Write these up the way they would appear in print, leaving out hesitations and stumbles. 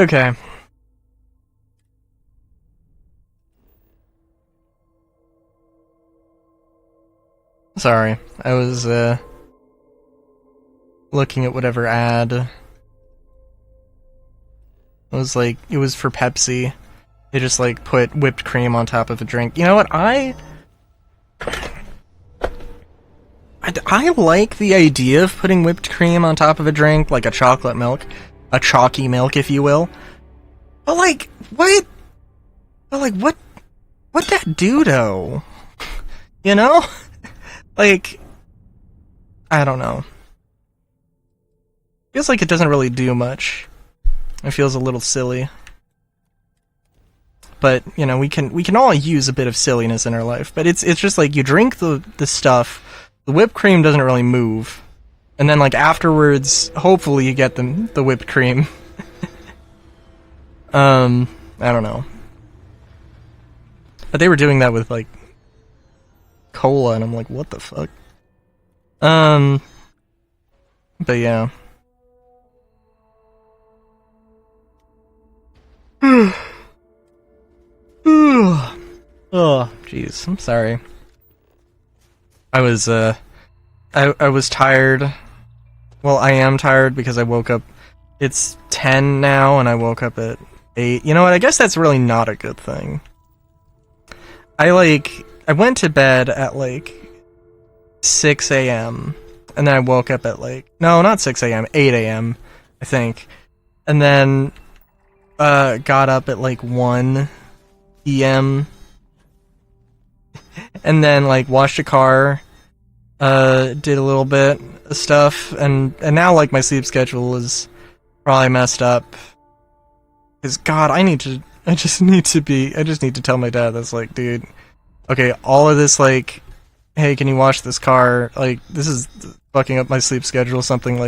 Okay. Sorry. I was, looking at whatever ad. It was like, it was for Pepsi. They just, like, put whipped cream on top of a drink. You know what? I like the idea of putting whipped cream on top of a drink, like a chocolate milk. A chalky milk, if you will. But, like, what? But, like, what'd that do, though? You know? Like, I don't know. Feels like it doesn't really do much. It feels a little silly. But, you know, we can all use a bit of silliness in our life. But it's just like you drink the stuff, the whipped cream doesn't really move. And then like afterwards, hopefully you get the whipped cream. I don't know. But they were doing that with like cola and I'm like, what the fuck? But yeah. Oh, jeez. I'm sorry. I was tired. Well, I am tired because I woke up. It's 10 now, and I woke up at 8. You know what? I guess that's really not a good thing. I went to bed at, 6 a.m., and then I woke up at, no, not 6 a.m., 8 a.m., I think. And then, got up at, 1 p.m., and then, washed a car, did a little bit of stuff, and now, my sleep schedule is probably messed up. Because, God, I just need to tell my dad that's, dude, okay, all of this, hey, can you wash this car, this is fucking up my sleep schedule, something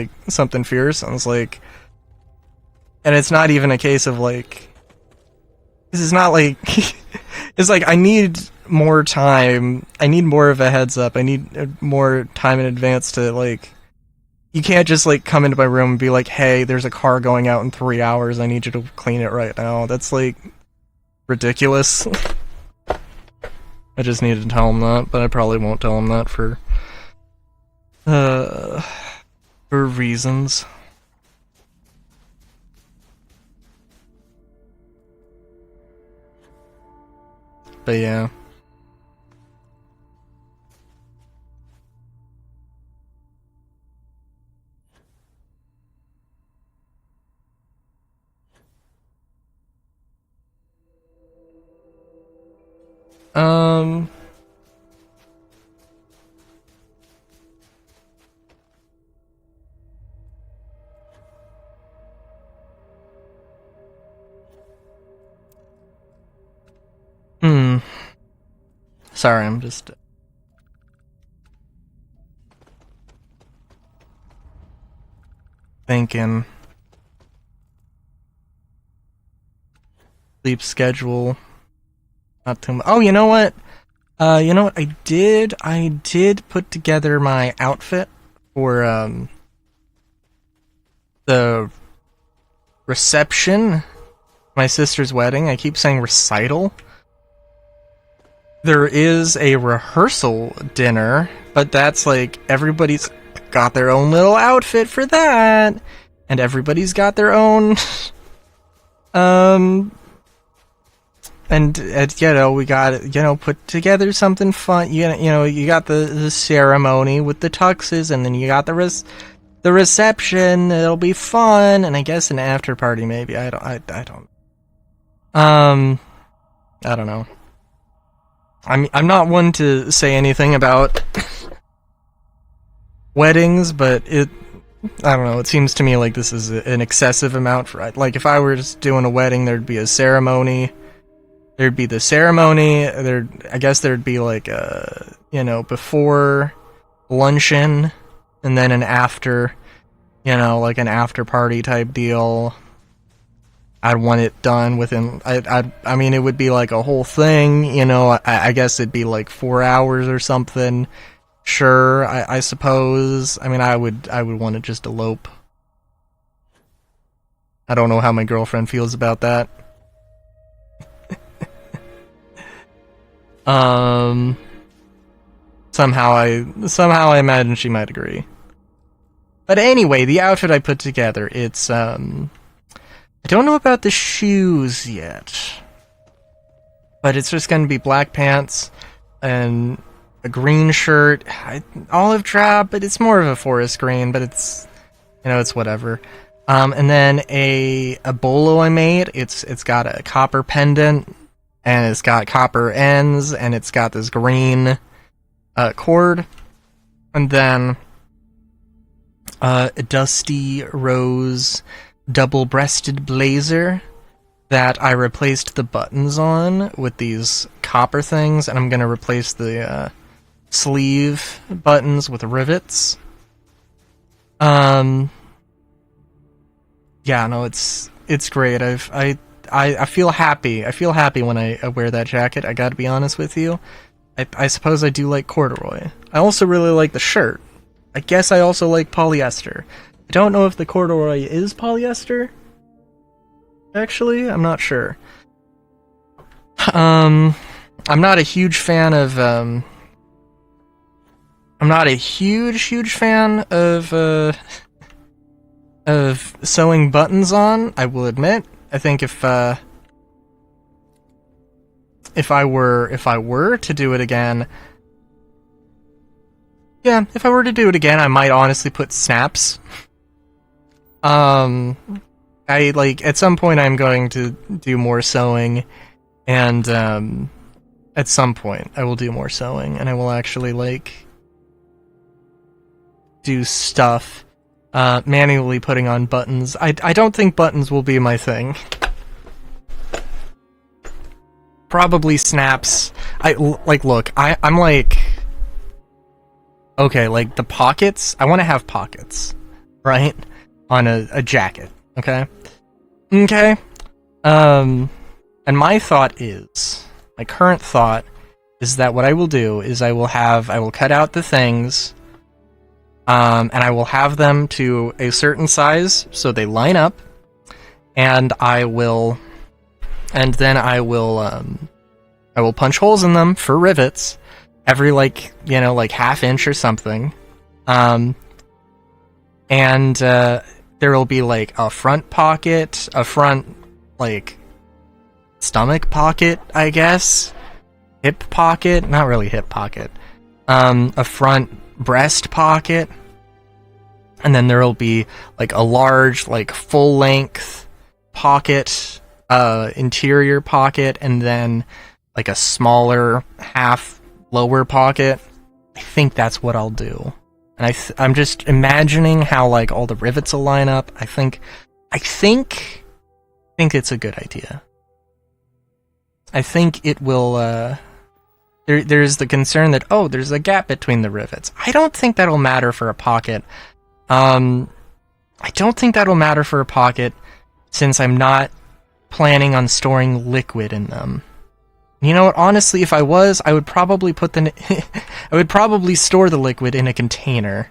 fierce, and it's and it's not even a case of, this is not, it's I need more time, I need more of a heads up, I need more time in advance to, you can't just, come into my room and be like, hey, there's a car going out in 3 hours, I need you to clean it right now. That's, ridiculous. I just need to tell him that, but I probably won't tell him that for reasons. But yeah. Um... Sorry, I'm just... thinking. Sleep schedule. Not too much. Oh, you know what? I did put together my outfit for, the reception. My sister's wedding. I keep saying recital. There is a rehearsal dinner, but that's everybody's got their own little outfit for that. And everybody's got their own, and we got, put together something fun. You got the ceremony with the tuxes, and then you got the reception. It'll be fun, and I guess an after party maybe. I don't know. I'm not one to say anything about weddings, but I don't know, it seems to me like this is an excessive amount for, if I were just doing a wedding, there'd be a ceremony, there'd be the ceremony, I guess there'd be before luncheon, and then an after, an after party type deal. I'd want it done within, I mean, it would be a whole thing, I guess it'd be 4 hours or something. Sure, I suppose. I mean, I would want to just elope. I don't know how my girlfriend feels about that. Somehow I imagine she might agree. But anyway, the outfit I put together, it's, I don't know about the shoes yet. But it's just gonna be black pants and a green shirt, olive drab, but it's more of a forest green, but it's, you know, it's whatever. And then a bolo I made, it's got a copper pendant, and it's got copper ends, and it's got this green cord, and then a dusty rose double-breasted blazer that I replaced the buttons on with these copper things, and I'm gonna replace the sleeve buttons with rivets. Yeah, no, it's great. I feel happy. I feel happy when I wear that jacket. I gotta be honest with you. I suppose I do like corduroy. I also really like the shirt. I guess I also like polyester. I don't know if the corduroy is polyester. Actually, I'm not sure. I'm not a huge fan of I'm not a huge fan of sewing buttons on, I will admit. I think if I were to do it again, yeah, if I were to do it again, I might honestly put snaps. I, like, at some point I'm going to do more sewing, and, at some point I will do more sewing, and I will actually, like, do stuff, manually putting on buttons. I don't think buttons will be my thing. Probably snaps. Look, I'm like... Okay, like, the pockets, I want to have pockets, right? On a jacket. Okay? Okay? And my thought is, my current thought is that what I will do is I will cut out the things, and I will have them to a certain size so they line up, and I will punch holes in them for rivets every, like, you know, like half-inch or something. There will be, like, a front pocket, a front, like, stomach pocket, I guess? Hip pocket? Not really hip pocket. A front breast pocket. And then there will be, like, a large, like, full-length pocket, interior pocket, and then, like, a smaller half lower pocket. I think that's what I'll do. And I'm just imagining how, like, all the rivets will line up. I think it's a good idea. I think it will, there's the concern that, oh, there's a gap between the rivets. I don't think that'll matter for a pocket. I don't think that'll matter for a pocket, since I'm not planning on storing liquid in them. You know what? Honestly, if I was, I would probably I would probably store the liquid in a container,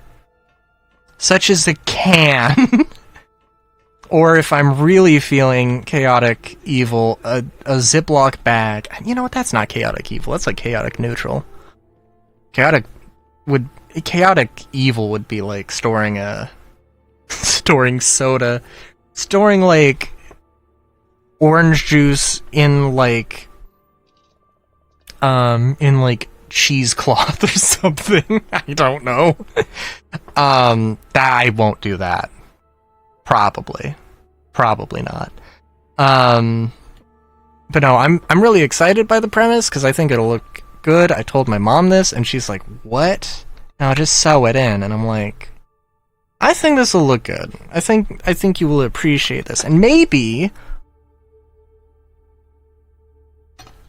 such as a can, or if I'm really feeling chaotic evil, a Ziploc bag. You know what? That's not chaotic evil. That's like chaotic neutral. Chaotic evil would be like storing soda, storing, like, orange juice in cheesecloth or something. I don't know. I won't do that. Probably not. But no, I'm really excited by the premise, because I think it'll look good. I told my mom this, and she's like, what? Now just sew it in. And I'm like, I think this will look good. I think you will appreciate this. And maybe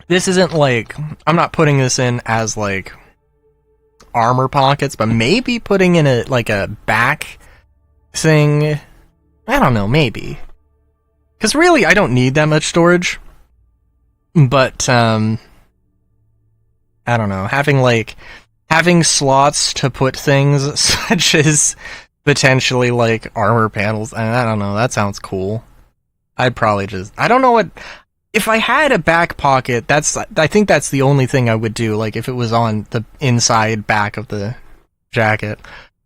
this isn't, like, I'm not putting this in as, like, armor pockets, but maybe putting in a back thing. I don't know, maybe. Because really, I don't need that much storage. But, I don't know, having slots to put things, such as potentially, like, armor panels, I don't know, that sounds cool. I'd probably just... I don't know what... If I had a back pocket, I think that's the only thing I would do, like if it was on the inside back of the jacket.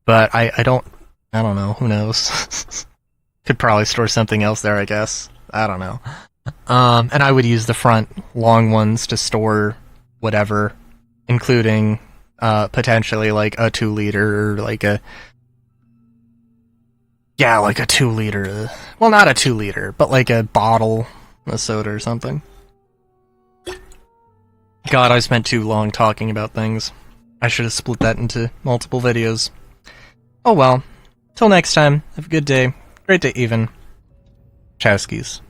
But I don't know, who knows? Could probably store something else there, I guess. I don't know. And I would use the front long ones to store whatever, including potentially like a 2-liter or like a... Yeah, like a 2-liter. Well, not a 2-liter, but like a bottle of soda or something. God, I spent too long talking about things. I should have split that into multiple videos. Oh well. Till next time, have a good day. Great day even. Chowskis.